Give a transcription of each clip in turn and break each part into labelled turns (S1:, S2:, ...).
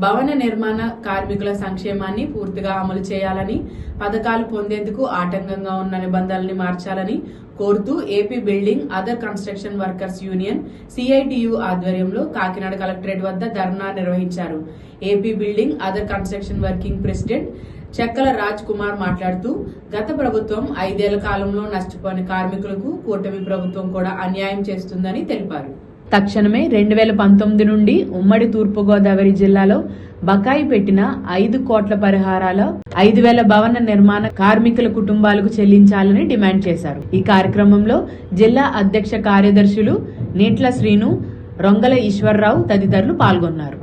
S1: భవన నిర్మాణ కార్మికుల సంక్షేమాన్ని పూర్తిగా అమలు చేయాలని, పథకాలు పొందేందుకు ఆటంకంగా ఉన్న నిబంధనల్ని మార్చాలని కోరుతూ AP building other construction workers union CITU ఆధ్వర్యంలో కాకినాడ కలెక్టరేట్ వద్ద ధర్నా నిర్వహించారు. AP building other construction working president చెక్కల రాజ్ కుమార్ మాట్లాడుతూ, గత ప్రభుత్వం 5 ఏళ్ల కాలంలో నష్టపోయిన కార్మికులకు కూటమి ప్రభుత్వం కూడా అన్యాయం చేస్తుందని తెలిపారు. తక్షణమే 2019 నుండి ఉమ్మడి తూర్పుగోదావరి జిల్లాలో బకాయి పెట్టిన 5 కోట్ల పరిహారాల 5,000 భవన నిర్మాణ కార్మికుల కుటుంబాలకు చెల్లించాలని డిమాండ్ చేశారు. ఈ కార్యక్రమంలో జిల్లా అధ్యక్ష కార్యదర్శులు నీట్ల శ్రీను, రొంగల ఈశ్వర్రావు తదితరులు పాల్గొన్నారు.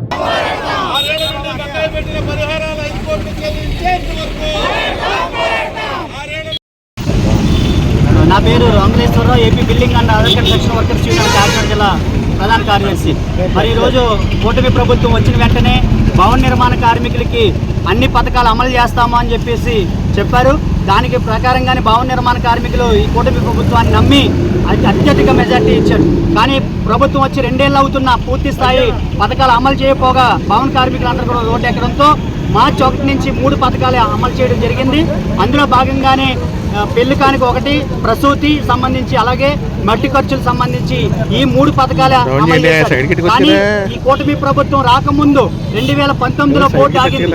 S2: నా పేరు Rongaleswararao, AP building and other construction workers union Kakinada జిల్లా ప్రధాన కార్యదర్శి. మరి ఈరోజు కూటమి ప్రభుత్వం వచ్చిన వెంటనే భవన నిర్మాణ కార్మికులకి అన్ని పథకాలు అమలు చేస్తాము అని చెప్పారు. దానికి ప్రకారంగానే భవన నిర్మాణ కార్మికులు ఈ కూటమి ప్రభుత్వాన్ని నమ్మి అత్యధిక మెజార్టీ ఇచ్చారు. కానీ ప్రభుత్వం వచ్చి 2 ఏళ్ళు అవుతున్న పూర్తి స్థాయి పథకాలు అమలు చేయకపోగా భవన కార్మికులందరూ కూడా రోడ్డు ఎక్కడంతో మార్చి 1 నుంచి 3 పథకాలు అమలు చేయడం జరిగింది. అందులో భాగంగానే పెళ్లి కానుక 1, ప్రసూతి సంబంధించి, అలాగే మట్టి ఖర్చులకు సంబంధించి ఈ 3 పథకాలు అమలు చేశారు. కానీ ఈ కూటమి ప్రభుత్వం రాకముందు 2019లో బోర్డు ఆగింది.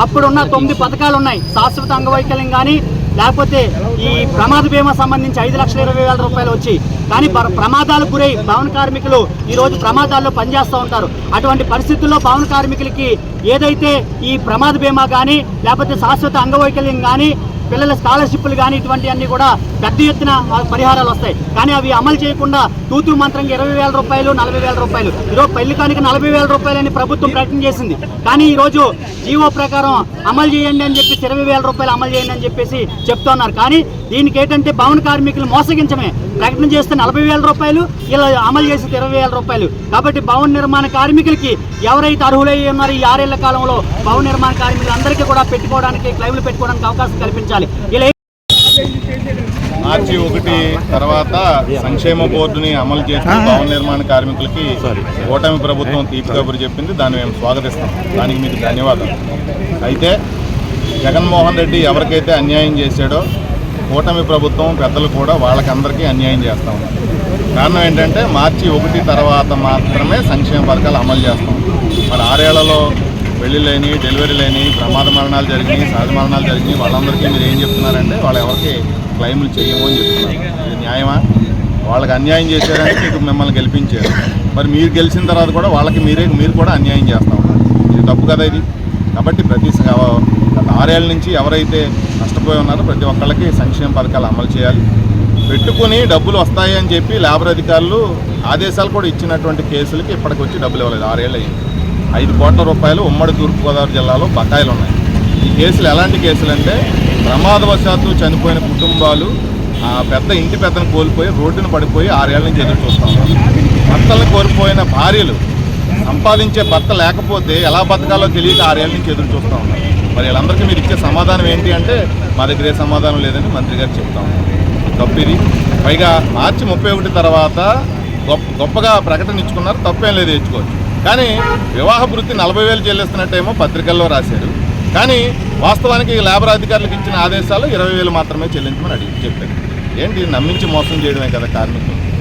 S2: అప్పుడున్న 9 పథకాలు ఉన్నాయి. శాశ్వత అంగవైకల్యం కానీ, లేకపోతే ఈ ప్రమాద బీమా సంబంధించి 5,20,000 రూపాయలు వచ్చి, కానీ ప్రమాదాలకు గురై భవన కార్మికులు ఈరోజు ప్రమాదాల్లో పనిచేస్తూ ఉంటారు. అటువంటి పరిస్థితుల్లో భవన కార్మికులకి ఏదైతే ఈ ప్రమాద బీమా కానీ, లేకపోతే శాశ్వత అంగవైకల్యం కానీ, పిల్లల స్కాలర్షిప్లు కానీ, ఇటువంటివన్నీ కూడా పెద్ద ఎత్తున పరిహారాలు వస్తాయి. కానీ అవి అమలు చేయకుండా తూతూ మంత్రంగా 20,000 రూపాయలు, 40,000 రూపాయలు, ఈరోజు పెళ్లి కానుక 40,000 రూపాయలని ప్రభుత్వం ప్రకటన చేసింది. కానీ ఈరోజు జీవో ప్రకారం అమలు చేయండి అని చెప్పి 20,000 రూపాయలు అమలు చేయండి అని చెప్పేసి చెప్తున్నారు. కానీ దీనికి ఏంటంటే భవన కార్మికులు మోసగించమే. ప్రకటన చేస్తే 40,000 రూపాయలు, ఇలా అమలు చేసి 20,000 రూపాయలు. కాబట్టి భవన నిర్మాణ కార్మికులకి ఎవరైతే అర్హులై ఉన్నారో ఈ 6 ఏళ్ల కాలంలో భవన నిర్మాణ కార్మికులందరికీ కూడా పెట్టుకోవడానికి, క్లైమ్లు పెట్టుకోవడానికి అవకాశం కల్పించాలి.
S3: మార్చి 1 తర్వాత సంక్షేమ బోర్డుని అమలు చేస్తూ భవన నిర్మాణ కార్మికులకి కూటమి ప్రభుత్వం తీపి కబురు చెప్పింది. దాన్ని మేము స్వాగతిస్తాం. దానికి మీకు ధన్యవాదాలు. అయితే జగన్మోహన్ రెడ్డి ఎవరికైతే అన్యాయం చేశాడో కూటమి ప్రభుత్వం పెద్దలు కూడా వాళ్ళకందరికీ అన్యాయం చేస్తూ ఉన్నారు. కారణం ఏంటంటే మార్చి 1 తర్వాత మాత్రమే సంక్షేమ పథకాలు అమలు చేస్తాం. మరి 6 ఏళ్లలో పెళ్లి లేని, డెలివరీ లేని, ప్రమాద మరణాలు జరిగినాయి, సహజ మరణాలు జరిగినాయి, వాళ్ళందరికీ మీరు ఏం చెప్తున్నారంటే వాళ్ళు ఎవరికి క్లెయిమ్లు చేయము అని చెప్తున్నారు. ఇది న్యాయమా? వాళ్ళకి అన్యాయం చేశారని మీకు మిమ్మల్ని గెలిపించారు. మరి మీరు గెలిచిన తర్వాత కూడా వాళ్ళకి మీరు కూడా అన్యాయం చేస్తూ ఉన్నారు. ఇది తప్పు కదా ఇది. కాబట్టి ప్రతి 6 ఏళ్ళ నుంచి ఎవరైతే నష్టపోయి ఉన్నారో ప్రతి ఒక్కళ్ళకి సంక్షేమ పథకాలు అమలు చేయాలి. పెట్టుకుని డబ్బులు వస్తాయి అని చెప్పి లేబర్ అధికారులు ఆదేశాలు కూడా ఇచ్చినటువంటి కేసులకి ఇప్పటికి వచ్చి డబ్బులు ఇవ్వలేదు. 6 ఏళ్ళు అయింది. 5 కోట్ల రూపాయలు ఉమ్మడి తూర్పుగోదావరి జిల్లాలో బకాయిలు ఉన్నాయి. ఈ కేసులు ఎలాంటి కేసులు అంటే ప్రమాదవశాత్తు చనిపోయిన కుటుంబాలు పెద్ద ఇంటి పెద్దను కోల్పోయి రోడ్డును పడిపోయి 6 ఏళ్ల నుంచి ఎదురు చూస్తూ ఉన్నారు. భర్తలను కోల్పోయిన భార్యలు సంపాదించే భర్త లేకపోతే ఎలా బతకాలో తెలియక 6 ఏళ్ల నుంచి ఎదురు చూస్తూ ఉన్నారు. మరి వీళ్ళందరికీ మీరు ఇచ్చే సమాధానం ఏంటి అంటే మా దగ్గర ఏ సమాధానం లేదని మంత్రి గారు చెప్తా ఉన్నారు. తప్పిది. పైగా మార్చి 31 తర్వాత గొప్పగా ప్రకటన ఇచ్చుకున్నారు. తప్పేం లేదు, ఇచ్చుకోవచ్చు. కానీ వివాహ వృత్తి 40,000 చెల్లిస్తున్నట్టేమో పత్రికల్లో రాశారు. కానీ వాస్తవానికి లేబర్ అధికారులకు ఇచ్చిన ఆదేశాలు 20,000 మాత్రమే చెల్లించమని చెప్పారు. ఏంటి నమ్మించి మోసం చేయడమే కదా కార్మికులు.